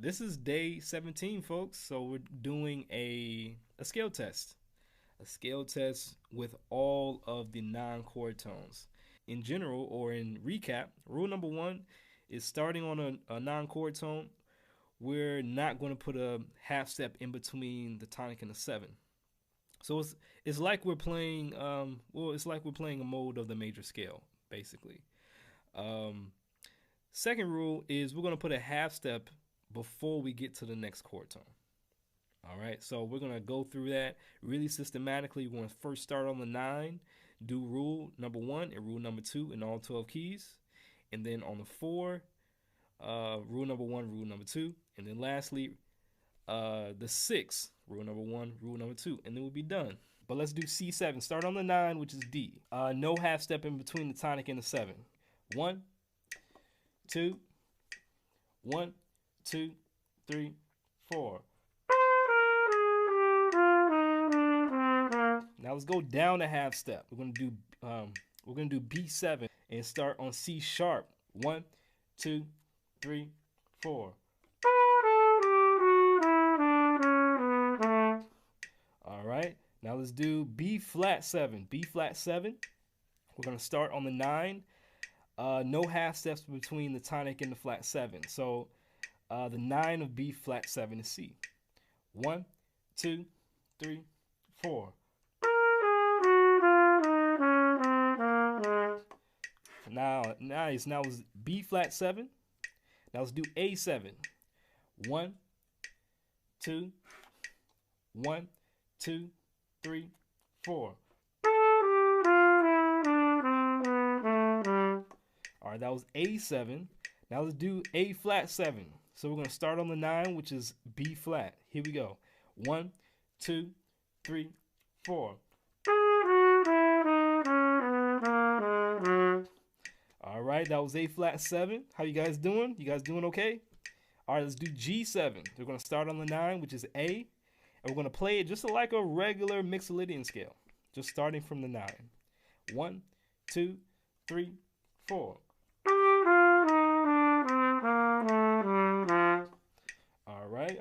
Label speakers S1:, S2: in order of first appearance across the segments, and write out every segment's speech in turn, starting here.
S1: This is day 17, folks. So we're doing a scale test. A scale test with all of the non-chord tones. In general, or in recap, rule number one is starting on a non-chord tone. We're not going to put a half step in between the tonic and the seven. So it's like we're playing it's like we're playing a mode of the major scale, basically. Second rule is we're going to put a half step before we get to the next chord tone. All right, so we're going to go through that really systematically. We're going to first start on the 9, do rule number 1 and rule number 2 in all 12 keys. And then on the 4, rule number 1, rule number 2. And then lastly, the 6, rule number 1, rule number 2. And then we'll be done. But let's do C7. Start on the 9, which is D. No half step in between the tonic and the 7. 1, 2, 1, 2, 3, 4. Now let's go down a half step. We're gonna do B7 and start on C sharp. 1, 2, 3, 4. All right. Now let's do B flat 7. B flat 7. We're gonna start on the 9. No half steps between the tonic and the flat 7. So the 9 of B flat 7 is C. 1, 2, 3, 4. Now, nice. Now it's B flat 7. Now let's do A7. 1, 2, 1, 2, 3, 4. All right, that was A7. Now let's do A flat 7. So we're going to start on the 9, which is B flat. Here we go. 1, 2, 3, 4. All right, that was A flat 7. How you guys doing? You guys doing okay? All right, let's do G7. We're going to start on the 9, which is A, and we're going to play it just like a regular Mixolydian scale, just starting from the 9. 1, 2, 3, 4.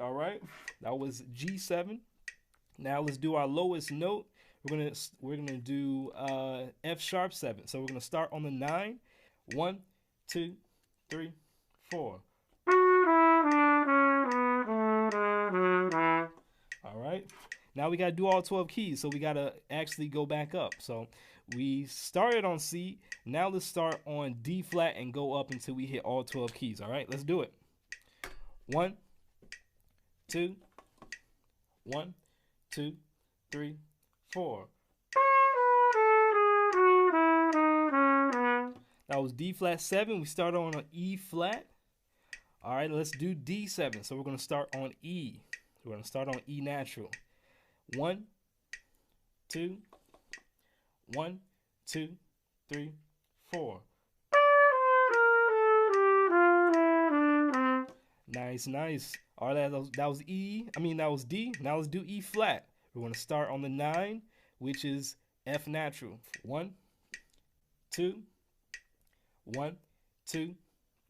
S1: All right. That was G7. Now let's do our lowest note. We're gonna do F sharp 7. So we're gonna start on the 9. 1, 2, 3, 4. All right. Now we gotta do all 12 keys. So we gotta actually go back up. So we started on C. Now let's start on D flat and go up until we hit all 12 keys. All right. Let's do it. 1, 2, 1, 2, 3, 4. That was D flat 7. We started on an E flat. All right, let's do D7. So we're going to start on E. We're going to start on E natural. 1, 2, 1, 2, 3, 4. Nice, nice. All right, that was E. That was D. Now let's do E flat. We're going to start on the 9, which is F natural. 1, 2, 1, 2,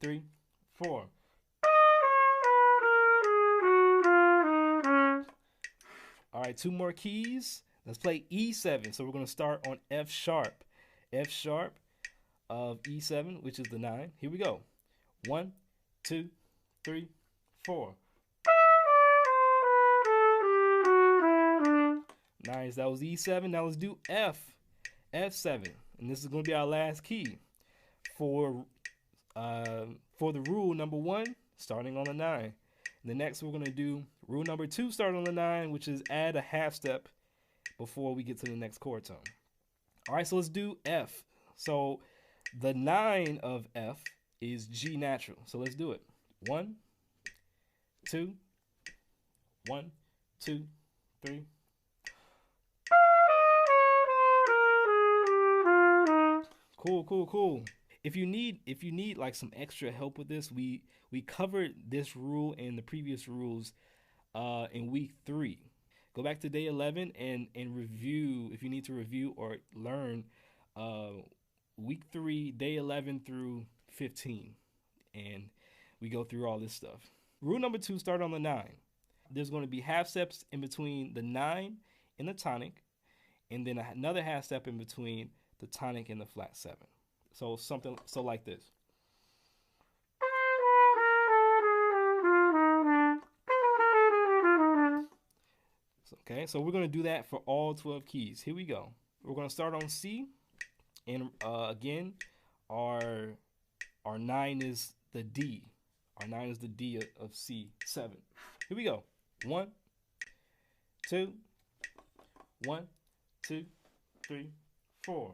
S1: 3, 4. All right, 2 more keys. Let's play E7. So we're going to start on F sharp. F sharp of E7, which is the 9. Here we go. 1, 2, 3, 4. Nice. That was E7. Now let's do F. F7. And this is going to be our last key for the rule number 1, starting on the 9. And the next we're going to do rule number 2, starting on the 9, which is add a half step before we get to the next chord tone. All right, so let's do F. So the 9 of F is G natural. So let's do it. 1, 2, 1, 2, 3. Cool. If you need like some extra help with this, we covered this rule and the previous rules in week 3. Go back to day 11 and review if you need to review or learn week 3, day 11 through 15, and we go through all this stuff. Rule number 2, start on the 9. There's going to be half steps in between the 9 and the tonic, and then another half step in between the tonic and the flat 7. So like this. Okay, so we're going to do that for all 12 keys. Here we go. We're going to start on C, and again, our 9 is the D. Our 9 is the D of C7. Here we go. 1, 2, 1, 2, 3, 4.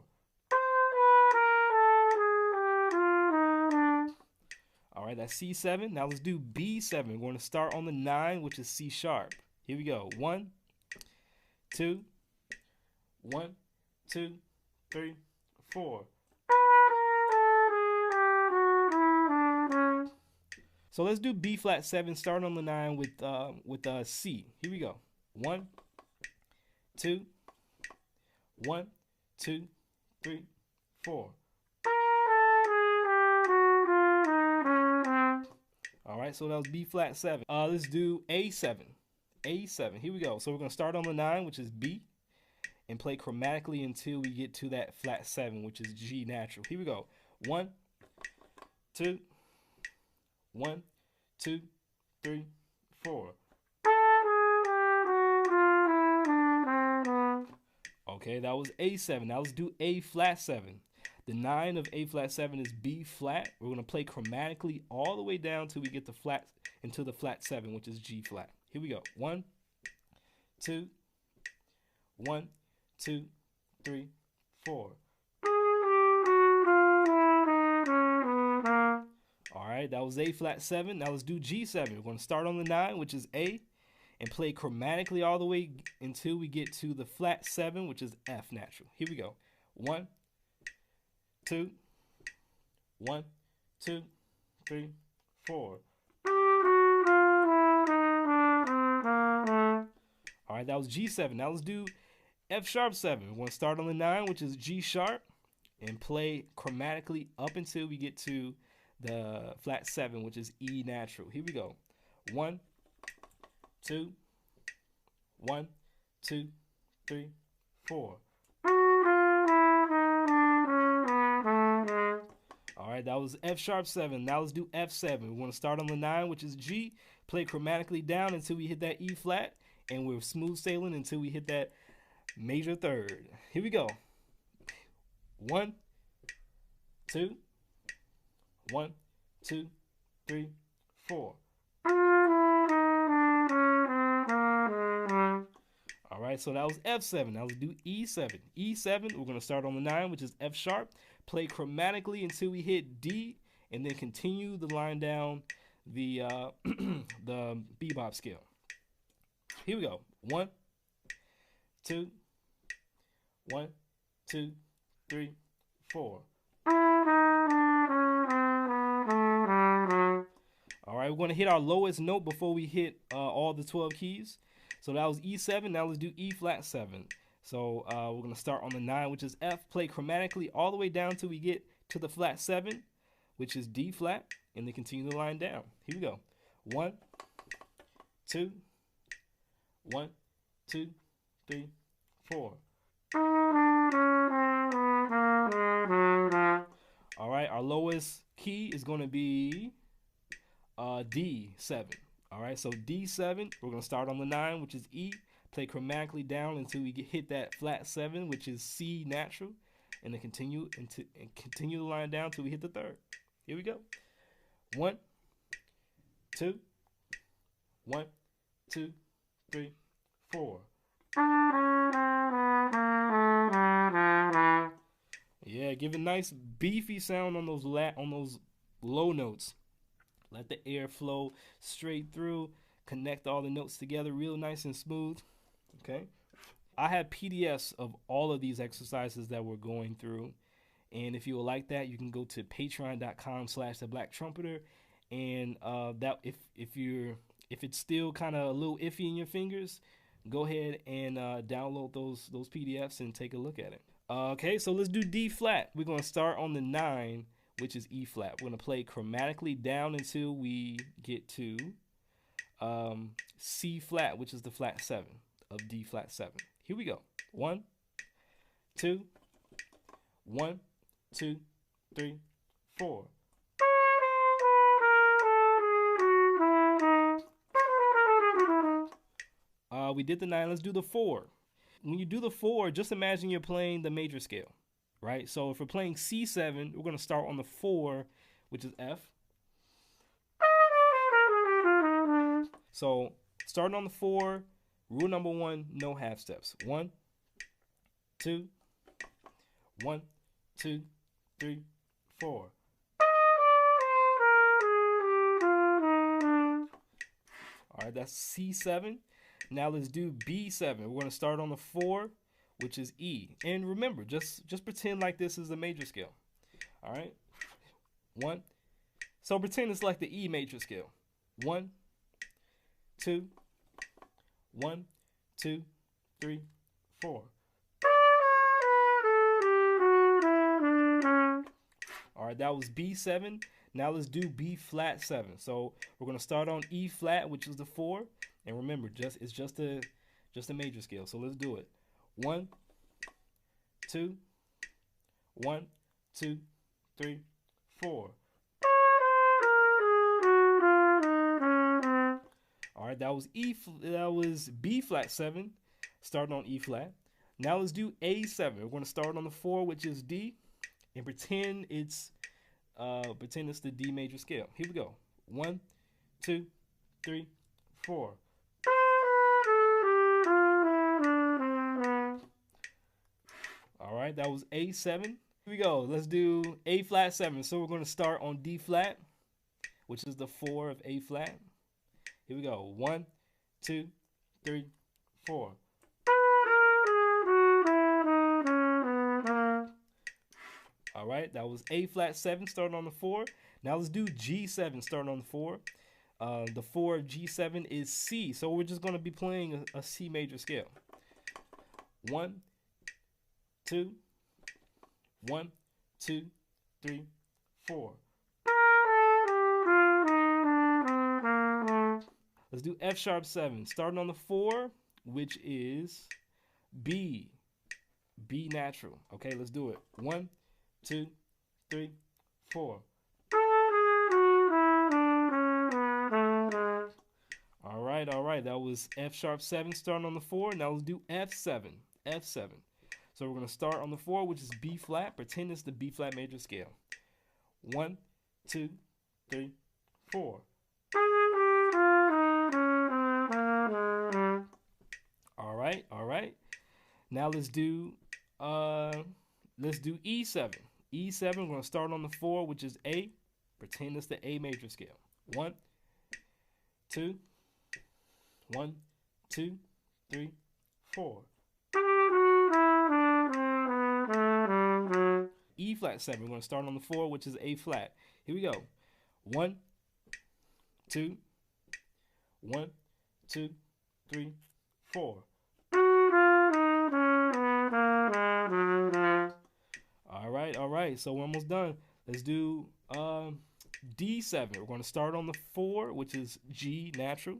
S1: All right, that's C7. Now let's do B7. We're going to start on the 9, which is C sharp. Here we go. 1, 2, 1, 2, 3, 4. So let's do B flat 7, start on the 9 with C. Here we go. 1, 2, 1, 2, 3, 4. All right, so that was B flat 7. Let's do A7. A7. Here we go. So we're going to start on the 9, which is B, and play chromatically until we get to that flat 7, which is G natural. Here we go. 1, 2, 1, 2, 3, 4. Okay, that was A7. Now let's do A flat 7. The 9 of A flat 7 is B flat. We're going to play chromatically all the way down till we get the flat into the flat 7, which is G flat. Here we go. 1, 2, 1, 2, 3, 4. All right, that was A flat 7. Now let's do G7. We're going to start on the 9, which is A, and play chromatically all the way until we get to the flat 7, which is F natural. Here we go. 1, 2, 1, 2, 3, 4. All right, that was G7. Now let's do F sharp 7. We're going to start on the 9, which is G sharp, and play chromatically up until we get to the flat 7, which is E natural. Here we go. 1, 2, 1, 2, 3, 4. All right, that was F sharp 7. Now let's do F7. We're going to start on the 9, which is G, play chromatically down until we hit that E flat, and we're smooth sailing until we hit that major third. Here we go. 1, 2, 1, 2, 3, 4. All right, so that was F7. Now let's do E7. E7, we're going to start on the 9, which is F sharp, play chromatically until we hit D, and then continue the line down the the bebop scale. Here we go. 1, 2, 1, 2, 3, 4. All right, we're going to hit our lowest note before we hit all the 12 keys. So that was E7. Now let's do E flat 7. So we're going to start on the 9, which is F, play chromatically all the way down till we get to the flat 7, which is D flat, and then continue the line down. Here we go. 1, 2, 1, 2, 3, 4. All right, our lowest key is going to be D7. All right, so D7, we're going to start on the 9, which is E, play chromatically down until we hit that flat 7, which is C natural, and then continue the line down until we hit the third. Here we go. 1, 2, 1, 2, 3, 4. Yeah, give a nice beefy sound on those low notes. Let the air flow straight through. Connect all the notes together real nice and smooth. Okay. I have PDFs of all of these exercises that we're going through. And if you would like that, you can go to patreon.com/theblacktrumpeter. And that if it's still kind of a little iffy in your fingers, go ahead and download those PDFs and take a look at it. Okay, so let's do D flat. We're going to start on the 9, which is E flat. We're going to play chromatically down until we get to C flat, which is the flat 7 of D flat 7. Here we go. 1, 2, 1, 2, 3, 4. We did the 9. Let's do the 4. When you do the 4, just imagine you're playing the major scale, right? So if we're playing C7, we're going to start on the 4, which is F. So starting on the 4, rule number 1, no half steps. 1, 2, 1, 2, 3, 4. All right, that's C7. Now let's do B7. We're going to start on the 4, which is E. And remember, just pretend like this is a major scale. All right? 1. So pretend it's like the E major scale. 1, 2, 1, 2, 3, 4. All right, that was B7. Now let's do B flat 7. So we're going to start on E flat, which is the 4. And remember, it's just a major scale. So let's do it. 1, 2, 1, 2, 3, 4. All right, that was B flat 7, starting on E flat. Now let's do A7. We're going to start on the 4, which is D, and pretend it's the D major scale. Here we go. 1, 2, 3, 4. All right, that was A7. Here we go. Let's do A flat 7. So we're going to start on D flat, which is the 4 of A flat. Here we go. 1, 2, 3, 4. All right, that was A flat 7 starting on the 4. Now let's do G7 starting on the 4. The 4 of G7 is C, so we're just going to be playing a C major scale. 1, 2, 1, 2, 3, 4. Let's do F sharp 7, starting on the 4, which is B natural. Okay, let's do it. 1, 2, 3, 4. All right. That was F sharp 7 starting on the 4. Now let's do F7. So we're going to start on the 4, which is B flat. Pretend it's the B flat major scale. 1, 2, 3, 4. All right. Now let's do E7. E7, we're going to start on the 4, which is A. Pretend it's the A major scale. 1, 2, 1, 2, 3, 4. E flat 7, we're going to start on the 4, which is A flat. Here we go. 1, 2, 1, 2, 3, 4. All right. So we're almost done. Let's do D7. We're going to start on the 4, which is G natural,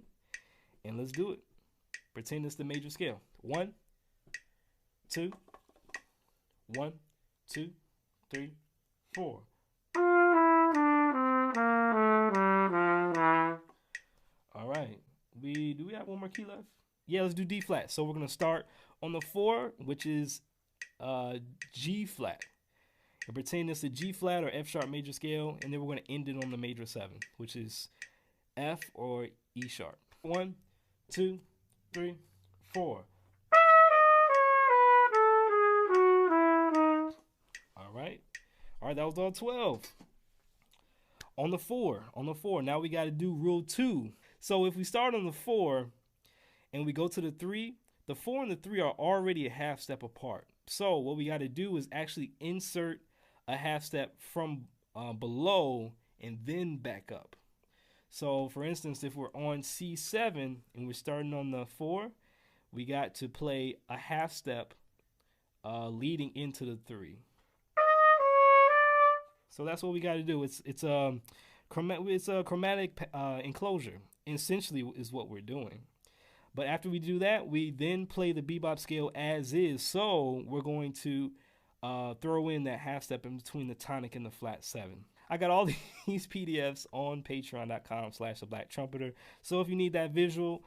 S1: and let's do it. Pretend it's the major scale. 1, 2, 1, 2, 3, 4. All right. Do we have one more key left? Yeah, let's do D flat. So we're going to start on the 4, which is G flat. And pretend it's a G flat or F sharp major scale, and then we're going to end it on the major 7, which is F or E sharp. 1, 2, 3, 4. All right, that was all 12. On the 4, now we got to do rule 2. So if we start on the 4 and we go to the 3, the 4 and the 3 are already a half step apart. So what we got to do is actually insert a half step from below and then back up. So for instance, if we're on C7 and we're starting on the 4, we got to play a half step leading into the 3. So that's what we got to do. It's a chromatic enclosure, essentially is what we're doing. But after we do that, we then play the bebop scale as is. So we're going to throw in that half step in between the tonic and the flat 7. I got all these PDFs on patreon.com/theblacktrumpeter. So if you need that visual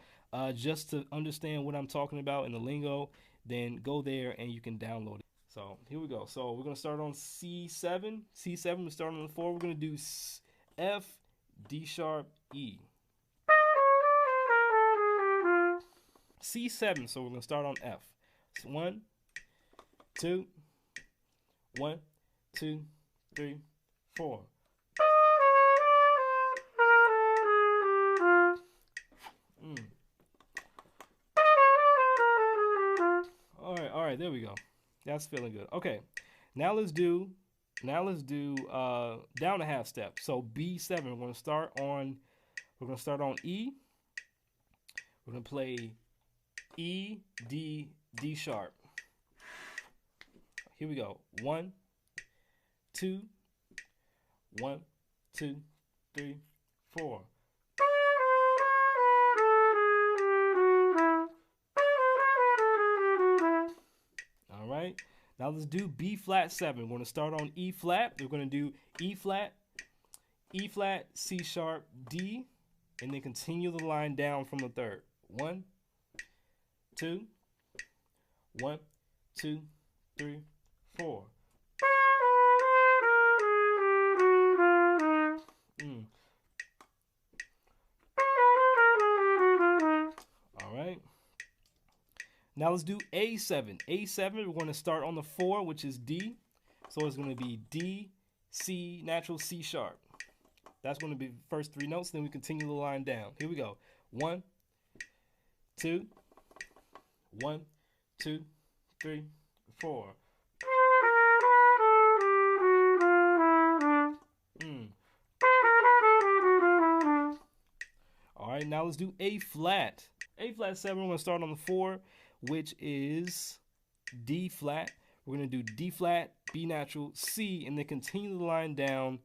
S1: just to understand what I'm talking about in the lingo, then go there and you can download it. So here we go. So we're going to start on C7. C7, we're starting on the 4. We're going to do F, D sharp, E. C7, so we're going to start on F. So 1, 2, 1, 2, 3, 4. All right, there we go. That's feeling good. Okay, now let's do down a half step. So B7, we're going to start on E. We're going to play E, D, D sharp. Here we go. 1, 2, 1, 2, 3, 4. All right. Now let's do B flat 7. We're going to start on E flat. We're going to do E flat, C sharp, D, and then continue the line down from the third. 1, 2, 1, 2, 3, 4. All right. Now let's do A7. A7, we're going to start on the 4, which is D. So it's going to be D, C, natural, C sharp. That's going to be the first 3 notes. Then we continue the line down. Here we go. 1, 2, 1, 2, 3, 4. All right, now let's do A flat. A flat 7, we're going to start on the 4, which is D flat. We're going to do D flat, B natural, C, and then continue the line down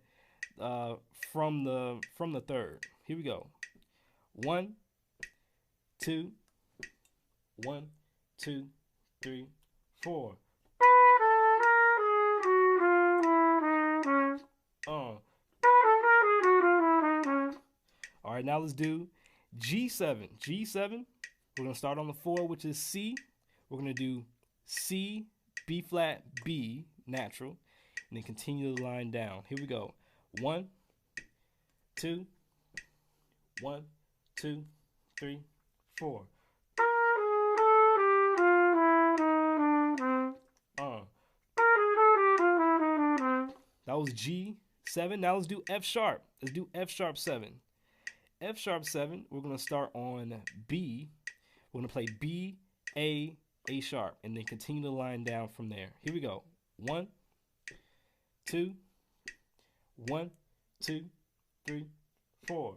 S1: from the third. Here we go. 1, 2, 1, 2, 3, 4. All right, now let's do G7. G7, we're going to start on the 4, which is C. We're going to do C, B flat, B, natural, and then continue the line down. Here we go. 1, 2, 1, 2, 3, 4. That was G7. Now let's do F sharp. Let's do F sharp 7. F sharp 7, we're going to start on B. We're going to play B, A sharp, and then continue the line down from there. Here we go. 1, 2, 1, 2, 3, 4.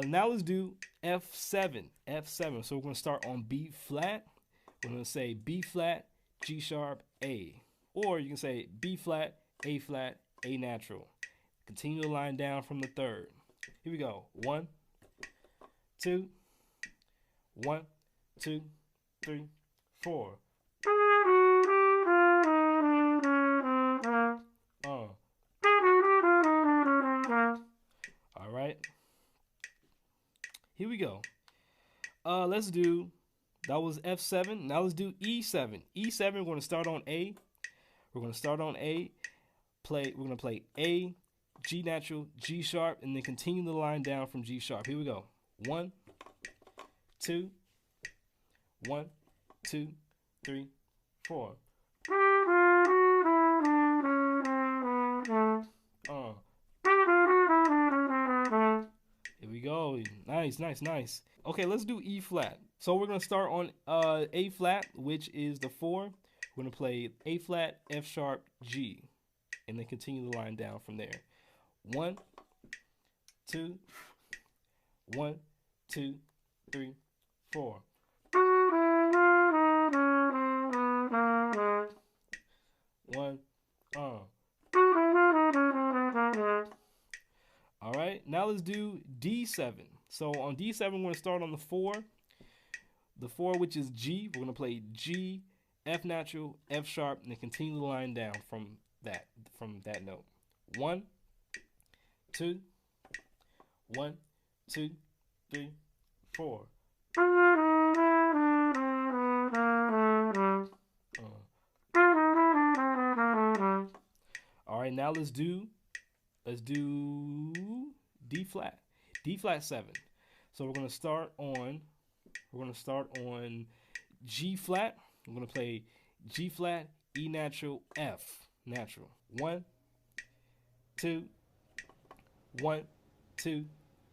S1: Now let's do F7. F7. So we're going to start on B flat. We're going to say B flat, G sharp, A. Or you can say B flat, A natural. Continue the line down from the third. Here we go. 1, 2, 1, 2, 3, 4. All right. Here we go. Let's do, that was F7. Now let's do E7. E7, we're going to start on A. We're going to start on A. We're going to play A, G natural, G sharp, and then continue the line down from G sharp. Here we go. 1, 2, 1, 2, 3, 4. Here we go. Nice, nice, nice. Okay, let's do E flat. So we're going to start on A flat, which is the 4. We're going to play A flat, F sharp, G, and then continue the line down from there. 1, 2, 1, 2, 3, 4. All 1, Uh. All right, now let's do D7. So on D7, we're gonna start on the 4. The 4, which is G, we're gonna play G, F natural, F sharp, and then continue the line down from that note. 1, 2, 1, 2, 3, 4. All right, now let's do D flat, D flat 7. So we're gonna start on G flat. We're gonna play G flat, E natural, F natural. 1, 2, 1, 2,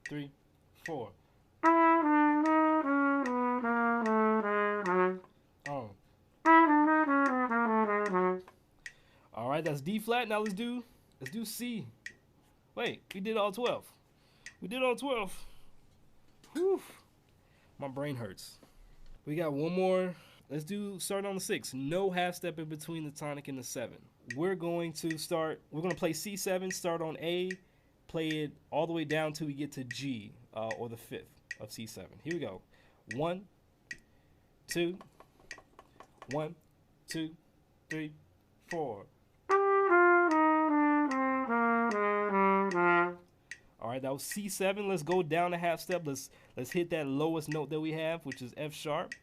S1: 3, 4. Oh. All right, that's D flat. Now let's do C. Wait, we did all 12. We did all 12. Whew. My brain hurts. We got one more. Let's do start on the 6. No half step in between the tonic and the 7. We're going to play C7, start on A, play it all the way down till we get to G, or the 5th of C7. Here we go. 1, 2, 1, 2, 3, 4. All right, that was C7. Let's go down a half step. Let's hit that lowest note that we have, which is F sharp.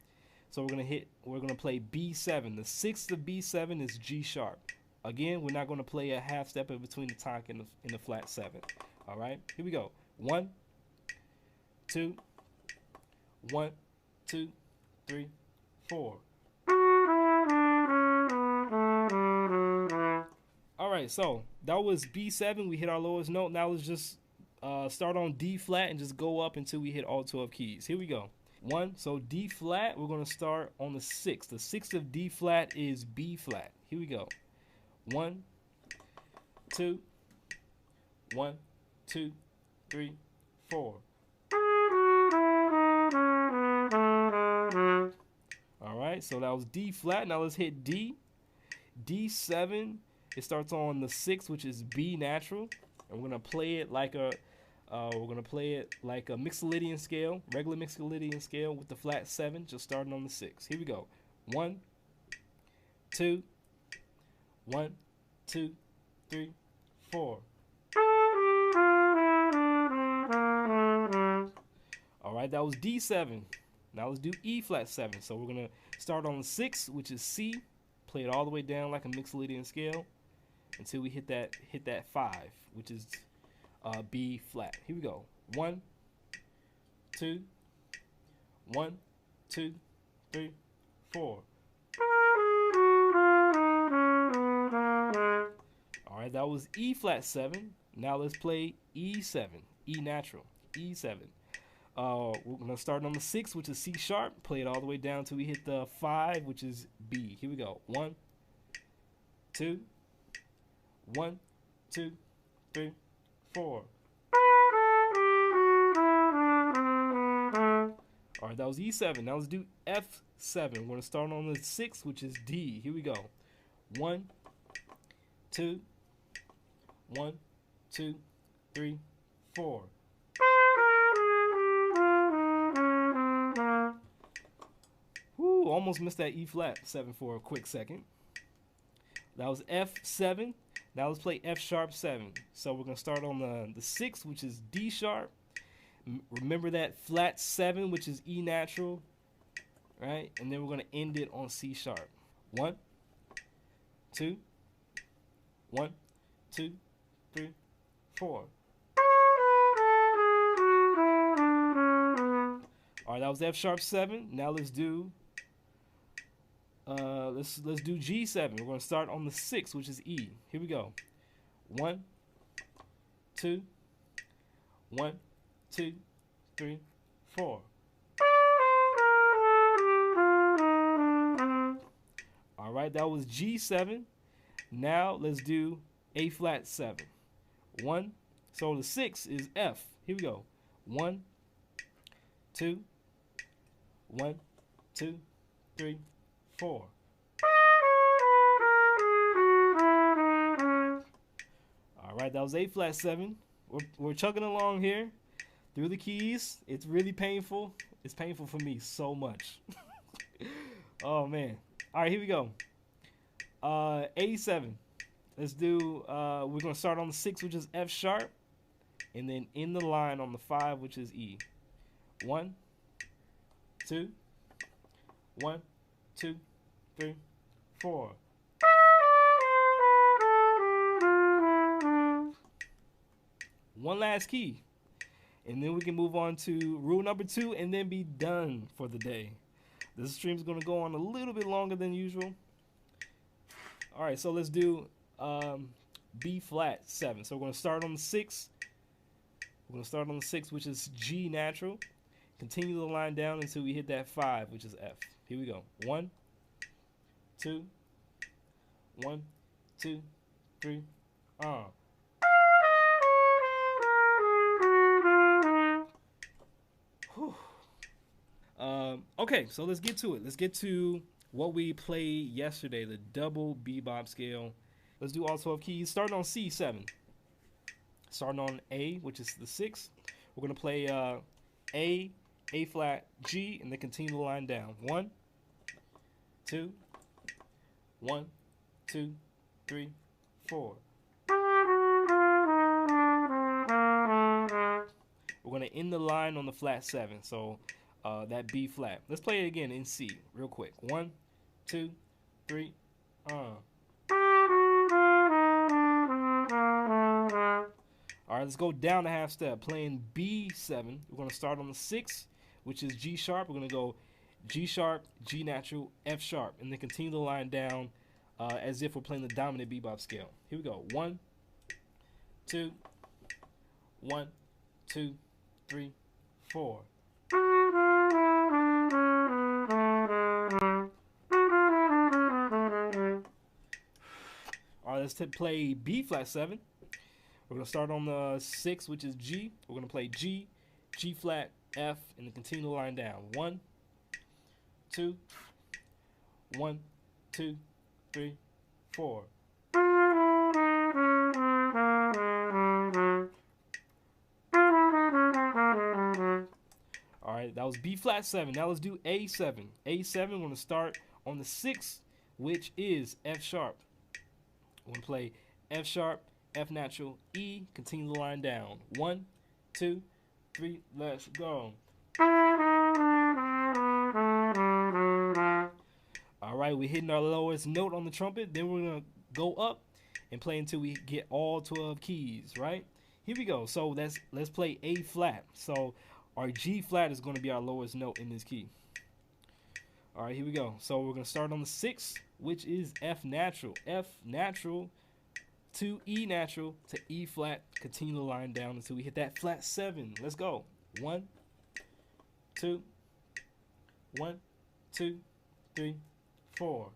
S1: So we're gonna play B7. The 6th of B7 is G sharp. Again, we're not gonna play a half step in between the tonic and the flat 7. All right, here we go. 1, 2, 1, 2, 3, 4. All right, so that was B7. We hit our lowest note. Now let's just start on D flat and just go up until we hit all 12 keys. Here we go. 1, so D flat, we're going to start on the 6th. The 6th of D flat is B flat. Here we go. 1, 2, 1, 2, 3, 4. All right, so that was D flat. Now let's hit D. D7, it starts on the 6th, which is B natural. And we're going to play it like a Mixolydian scale, regular Mixolydian scale with the flat 7, just starting on the 6. Here we go. 1, 2, 1, 2, 3, 4. All right, that was D7. Now let's do E flat 7. So we're gonna start on the 6, which is C, play it all the way down like a Mixolydian scale until we hit that 5, which is B flat. Here we go. 1, 2, 1, 2, 3, 4. All right, that was E flat 7. Now let's play E7, E natural, E7. We're gonna start on the 6, which is C sharp. Play it all the way down till we hit the 5, which is B. Here we go. 1, 2, 1, 2, 3, 4. All right, that was E7. Now let's do F7. We're gonna start on the 6, which is D. Here we go. 1, 2, 1, 2, 3, 4. Whoo, almost missed that E flat 7 for a quick second. That was F7. Now let's play F sharp 7. So we're going to start on the 6, which is D sharp. Remember that flat 7, which is E natural, right? And then we're going to end it on C sharp. 1, 2, 1, 2, 3, 4. All right, that was F sharp 7. Now let's do let's do G7. We're going to start on the 6, which is E. Here we go. 1, 2, 1, 2, 3, 4. All right, that was G7. Now let's do A flat 7. 1. So the 6 is F. Here we go. 1, 2, 1, 2, 3, 4. All right, that was A flat 7. We're chugging along here through the keys. It's really painful. It's painful for me so much. Oh man. All right, here we go. A7. Let's do. We're gonna start on the 6, which is F sharp, and then in the line on the 5, which is E. 1, 2, 1, 2, 3, 4. One last key, and then we can move on to rule number 2 and then be done for the day. This stream is going to go on a little bit longer than usual. All right, so let's do B flat 7. So we're going to start on the 6. We're going to start on the 6, which is G natural. Continue the line down until we hit that 5, which is F. Here we go. 1, 2, 1, 2, 3. Okay, so let's get to it. Let's get to what we played yesterday, the double bebop scale. Let's do all 12 keys. Starting on C7. Starting on A, which is the 6. We're going to play A flat, G, and then continue the line down. 1, 2, 1, 2, 3, 4. We're going to end the line on the flat 7. So that B flat. Let's play it again in C real quick. 1, 2, 3. All right, let's go down a half step. Playing B7. We're going to start on the 6, which is G sharp. We're going to go G sharp, G natural, F sharp, and then continue the line down as if we're playing the dominant bebop scale. Here we go. 1, 2, 1, 2, 3, 4. All right, let's play B flat 7. We're going to start on the 6, which is G. We're going to play G, G flat, F, and then continue the line down. 1, 2, 1, 2, 3, 4. All right, that was B flat 7. Now let's do A7. A7, we're going to start on the 6, which is F sharp. We're going to play F sharp, F natural, E, continue the line down. 1, 2, 3, let's go. All right, we're hitting our lowest note on the trumpet. Then we're going to go up and play until we get all 12 keys, right? Here we go. So let's play A flat. So our G flat is going to be our lowest note in this key. All right, here we go. So we're going to start on the 6, which is F natural. F natural to E natural to E flat. Continue the line down until we hit that flat 7. Let's go. 1, 2, 1, 2, 3, 4.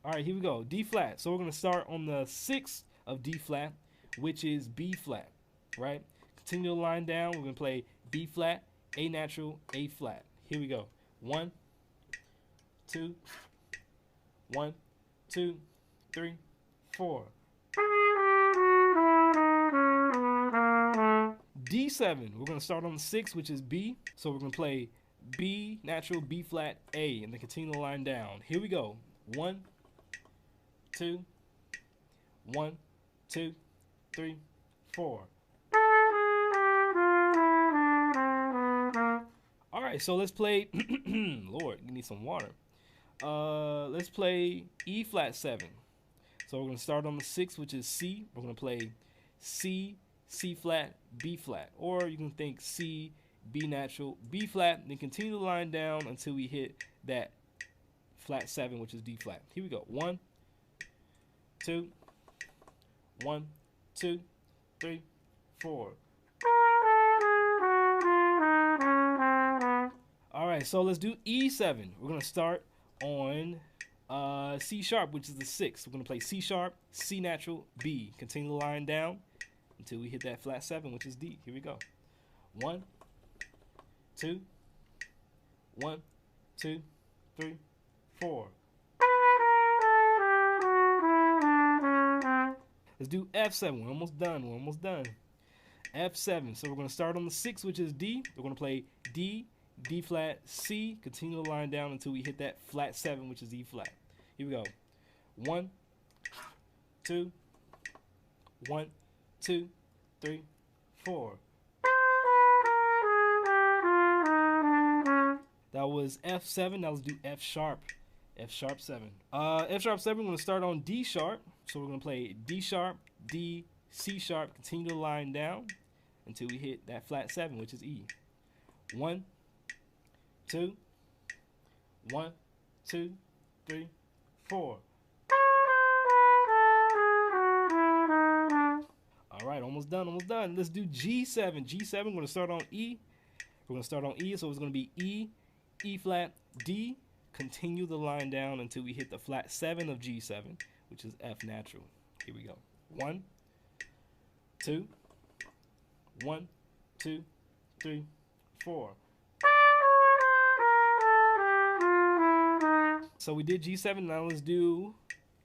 S1: All right, here we go. D flat. So we're going to start on the 6 of D flat, which is B flat, right? Continue the line down. We're going to play B flat, A natural, A flat. Here we go. 1, 2, 1, 2, 3, 4. D7. We're going to start on the 6, which is B. So we're going to play B natural, B flat, A, and then continue the line down. Here we go. 1, 2, 1, 2, 3, 4. All right, so let's play. Lord, you need some water. Let's play E flat 7. So we're going to start on the 6, which is C. We're going to play C, C flat, B flat. Or you can think C, B natural, B flat, then continue the line down until we hit that flat 7, which is D flat. Here we go. 1, 2, 1, 2, 3, 4. All right, so let's do E7. We're going to start on C sharp, which is the 6. We're going to play C sharp, C natural, B. Continue the line down until we hit that flat 7, which is D. Here we go. 1, 2, 1, 2, 3, 4. do F7. We're almost done. We're almost done. F7. So we're going to start on the 6, which is D. We're going to play D, D flat, C. Continue the line down until we hit that flat 7, which is E flat. Here we go. 1, 2, 1, 2, 3, 4. That was F7. Now let's do F sharp. F sharp 7. F sharp 7, we're going to start on D sharp. So we're going to play D sharp, D, C sharp, continue the line down until we hit that flat 7, which is E. 1, 2, 1, 2, 3, 4. All right, almost done, almost done. Let's do G7. G7, we're going to start on E. We're going to start on E, so it's going to be E, E flat, D. Continue the line down until we hit the flat 7 of G7, which is F natural. Here we go. 1, 2, 1, 2, 3, 4. So we did G7. Now let's do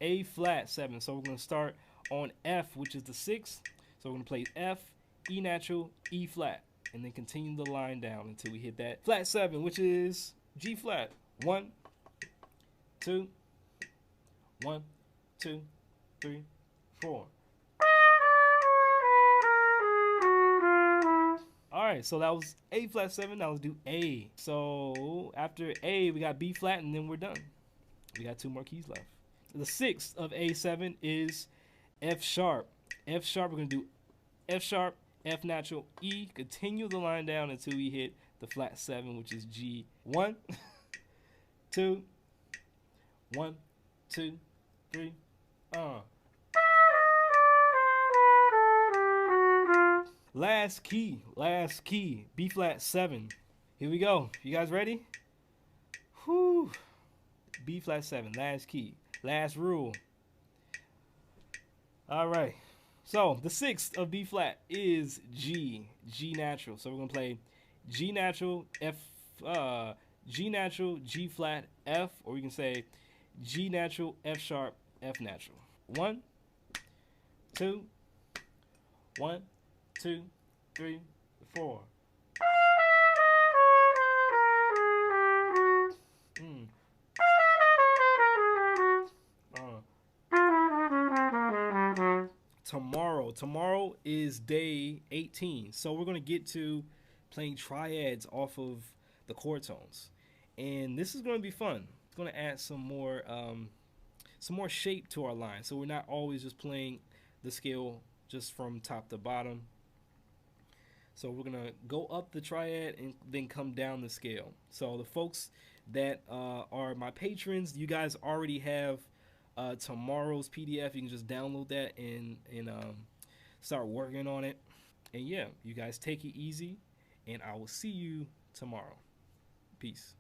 S1: A flat 7. So we're going to start on F, which is the 6th. So we're going to play F, E natural, E flat, and then continue the line down until we hit that flat 7, which is G flat. 1, 2, 1, 2, 3, 4. All right, so that was A flat 7. Now let's do A. So after A, we got B flat, and then we're done. We got 2 more keys left. The 6th of A7 is F sharp. F sharp, we're going to do F sharp, F natural, E. Continue the line down until we hit the flat 7, which is G. 1, 2, 1, 2, 3. Last key, B flat 7. Here we go. You guys ready? Whew. B flat 7, last key, last rule. All right. So the 6th of B flat is G, G natural. So we're gonna play G natural, F, G natural, G flat, F, or we can say G natural, F sharp, F natural. 1, 2, 1, 2, 3, 4. Tomorrow is day 18. So we're going to get to playing triads off of the chord tones. And this is going to be fun. It's going to add some more shape to our line. So we're not always just playing the scale just from top to bottom. So we're going to go up the triad and then come down the scale. So the folks that are my patrons, you guys already have tomorrow's PDF. You can just download that and start working on it. And yeah, you guys take it easy, and I will see you tomorrow. Peace.